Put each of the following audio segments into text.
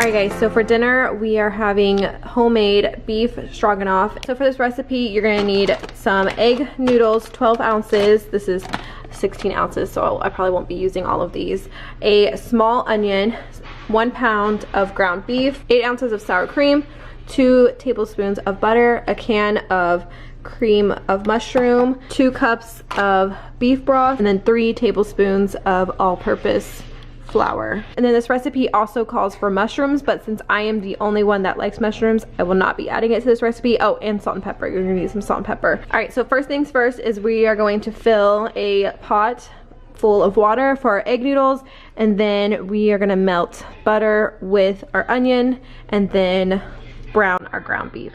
Alright guys, so for dinner we are having homemade beef stroganoff. So for this recipe you're going to need some egg noodles, 12 ounces. This is 16 ounces, so I probably won't be using all of these. A small onion, 1 pound of ground beef, 8 ounces of sour cream, 2 tablespoons of butter, a can of cream of mushroom, 2 cups of beef broth, and then 3 tablespoons of all-purpose flour. And then this recipe also calls for mushrooms, but since I am the only one that likes mushrooms, I will not be adding it to this recipe. Oh, and salt and pepper. You're gonna need some salt and pepper. All right, so first things first is we are going to fill a pot full of water for our egg noodles, and then we are gonna melt butter with our onion and then brown our ground beef.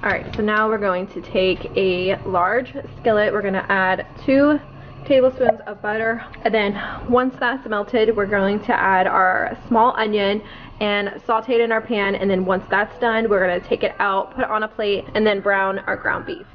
Alright, so now we're going to take a large skillet. We're going to add 2 tablespoons of butter, and then once that's melted, we're going to add our small onion and saute it in our pan, and then once that's done, we're going to take it out, put it on a plate, and then brown our ground beef.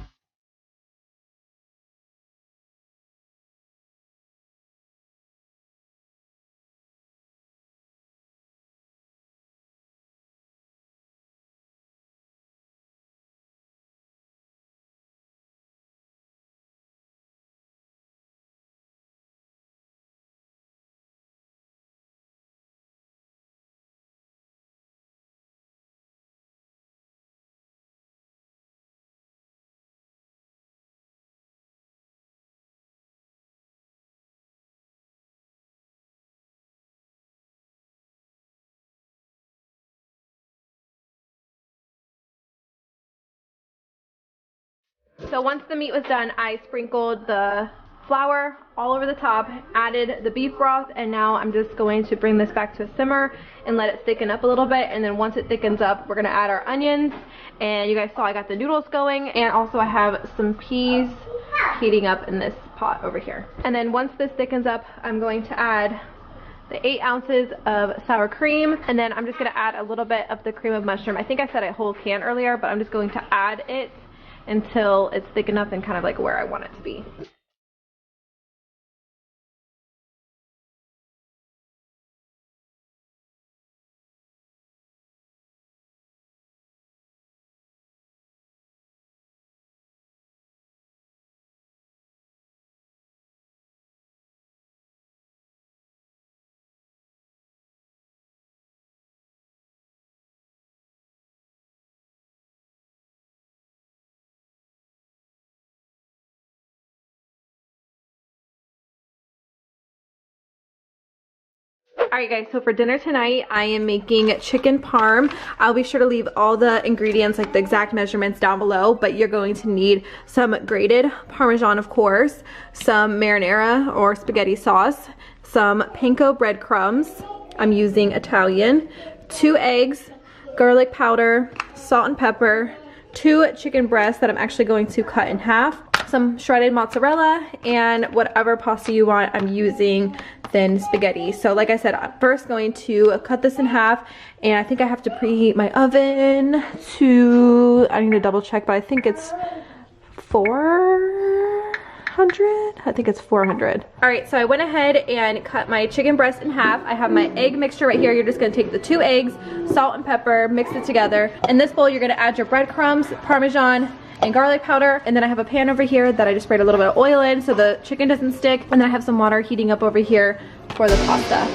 So once the meat was done, I sprinkled the flour all over the top, added the beef broth, and now I'm just going to bring this back to a simmer and let it thicken up a little bit. And then once it thickens up, we're going to add our onions. And you guys saw I got the noodles going, and also I have some peas heating up in this pot over here. And then once this thickens up, I'm going to add the 8 ounces of sour cream, and then I'm just going to add a little bit of the cream of mushroom. I think I said a whole can earlier, but I'm just going to add it until it's thick enough and kind of like where I want it to be. Alright guys, so for dinner tonight, I am making chicken parm. I'll be sure to leave all the ingredients, like the exact measurements, down below, but you're going to need some grated Parmesan, of course, some marinara or spaghetti sauce, some panko breadcrumbs, I'm using Italian, 2 eggs, garlic powder, salt and pepper, 2 chicken breasts that I'm actually going to cut in half, some shredded mozzarella, and whatever pasta you want. I'm using thin spaghetti. So like I said, I'm first going to cut this in half, and I think I have to preheat my oven to, I need to double check, but I think it's 400. I think it's 400. All right, so I went ahead and cut my chicken breast in half. I have my egg mixture right here. You're just gonna take the 2 eggs, salt and pepper, mix it together. In this bowl, you're gonna add your breadcrumbs, Parmesan, and garlic powder, and then I have a pan over here that I just sprayed a little bit of oil in so the chicken doesn't stick, and then I have some water heating up over here for the pasta.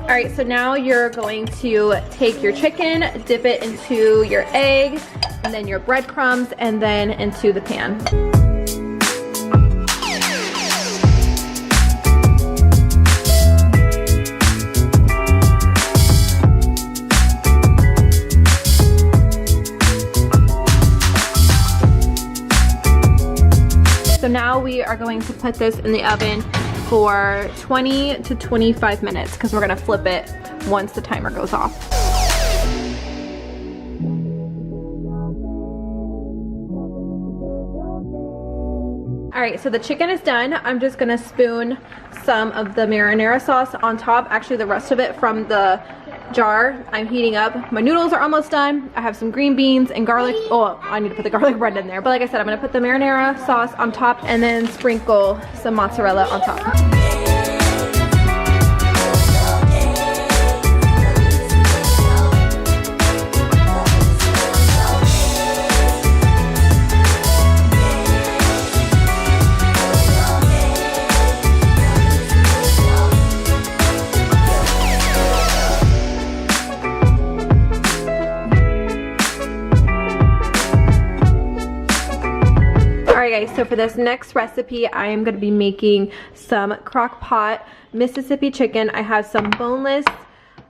Alright, so now you're going to take your chicken, dip it into your egg, and then your breadcrumbs, and then into the pan. So now we are going to put this in the oven for 20 to 25 minutes because we're gonna flip it once the timer goes off. All right, so the chicken is done. I'm just gonna spoon some of the marinara sauce on top, actually the rest of it from the jar. I'm heating up. My noodles are almost done. I have some green beans and garlic. Oh, I need to put the garlic bread in there. But like I said, I'm gonna put the marinara sauce on top and then sprinkle some mozzarella on top. Alright guys, so for this next recipe, I am going to be making some Crockpot Mississippi chicken. I have some boneless,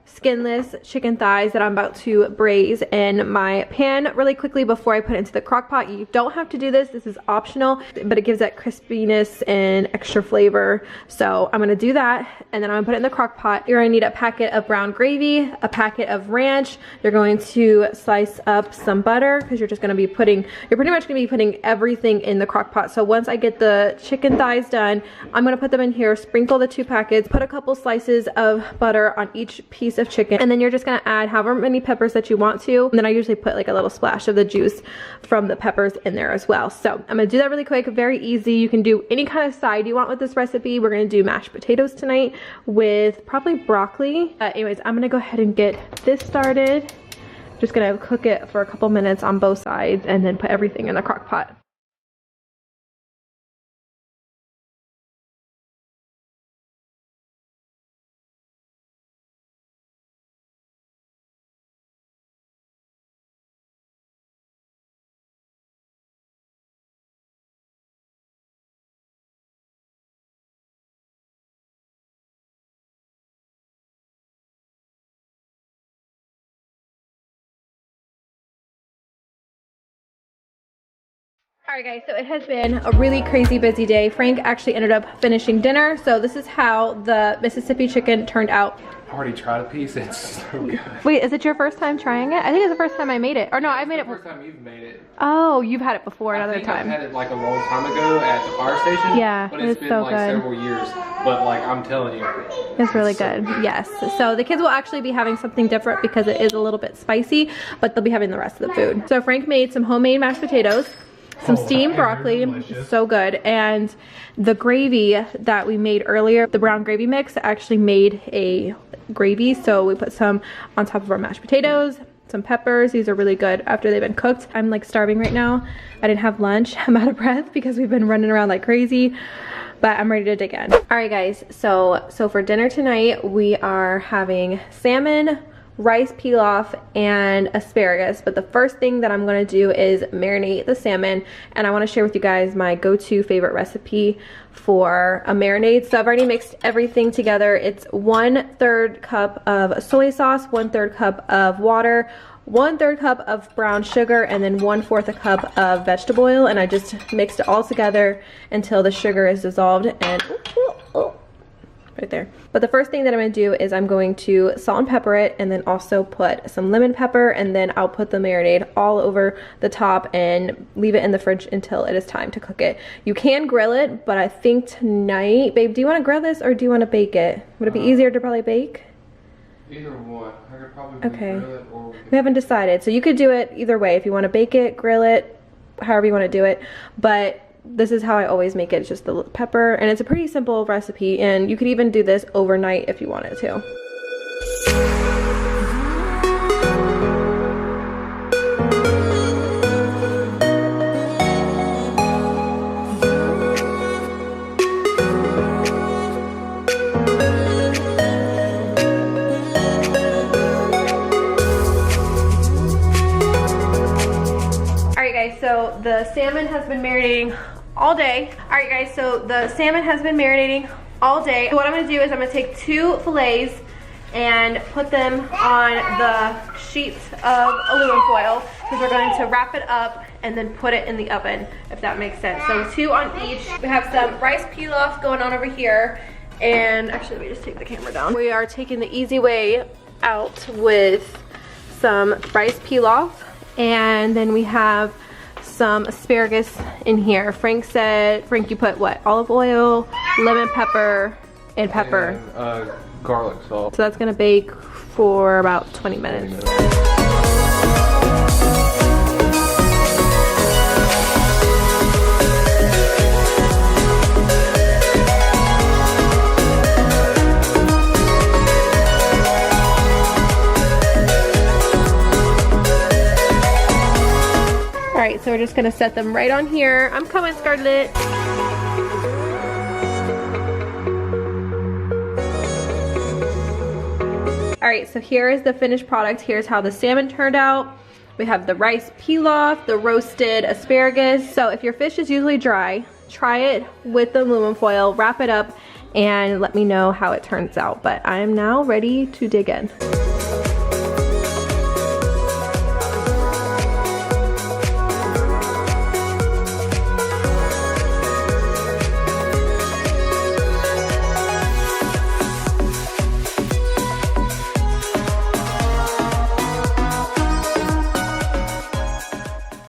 skinless chicken thighs that I'm about to braise in my pan really quickly before I put it into the crock pot. You don't have to do this. This is optional, but it gives that crispiness and extra flavor. So I'm going to do that, and then I'm going to put it in the crock pot. You're going to need a packet of brown gravy, a packet of ranch. You're going to slice up some butter because you're pretty much going to be putting everything in the crock pot. So once I get the chicken thighs done, I'm going to put them in here, sprinkle the 2 packets, put a couple slices of butter on each piece of chicken, and then you're just gonna add however many peppers that you want to, and then I usually put like a little splash of the juice from the peppers in there as well. So I'm gonna do that really quick, very easy. You can do any kind of side you want with this recipe. We're gonna do mashed potatoes tonight with probably broccoli. Anyways, I'm gonna go ahead and get this started. Just gonna cook it for a couple minutes on both sides and then put everything in the crock pot. Alright guys, so it has been a really crazy busy day. Frank actually ended up finishing dinner, so this is how the Mississippi chicken turned out. I already tried a piece, it's so good. Wait, is it your first time trying it? I think it's the first time I made it. Or no, I made it. First time you've made it. Oh, you've had it before another time. I've had it like a long time ago at the fire station. Yeah, but it's been so like good. several years. But like I'm telling you, it's really good. Yes. So the kids will actually be having something different because it is a little bit spicy, but they'll be having the rest of the food. So Frank made some homemade mashed potatoes, some steamed broccoli, so good, and the gravy that we made earlier, the brown gravy mix, actually made a gravy, so we put some on top of our mashed potatoes, some peppers. These are really good after they've been cooked. I'm like starving right now. I didn't have lunch. I'm out of breath because we've been running around like crazy, but I'm ready to dig in. All right guys, so for dinner tonight we are having salmon, rice pilaf, and asparagus. But the first thing that I'm going to do is marinate the salmon, and I want to share with you guys my go-to favorite recipe for a marinade. So I've already mixed everything together. It's 1/3 cup of soy sauce, 1/3 cup of water, 1/3 cup of brown sugar, and then 1/4 a cup of vegetable oil, and I just mixed it all together until the sugar is dissolved. And right there. But the first thing that I'm going to do is I'm going to salt and pepper it, and then also put some lemon pepper, and then I'll put the marinade all over the top and leave it in the fridge until it is time to cook it. You can grill it, but I think tonight, babe, do you want to grill this or do you want to bake it? Would it be easier to probably bake? Either one. I could probably grill it, or we haven't decided. So you could do it either way. If you want to bake it, grill it, however you want to do it. But this is how I always make it. It's just the pepper, and it's a pretty simple recipe, and you could even do this overnight if you wanted to. So the salmon has been marinating all day. All right guys, so the salmon has been marinating all day. So what I'm gonna do is I'm gonna take 2 fillets and put them on the sheets of aluminum foil, because we're going to wrap it up and then put it in the oven, if that makes sense. So 2 on each. We have some rice pilaf going on over here. And actually, let me just take the camera down. We are taking the easy way out with some rice pilaf. And then we have some asparagus in here. Frank, you put what? Olive oil, lemon pepper, and pepper. And, garlic salt. So that's gonna bake for about 20 minutes. Alright, so we're just gonna set them right on here. I'm coming, Scarlett. Alright, so here is the finished product. Here's how the salmon turned out. We have the rice pilaf, the roasted asparagus. So if your fish is usually dry, try it with the aluminum foil, wrap it up, and let me know how it turns out. But I'm now ready to dig in.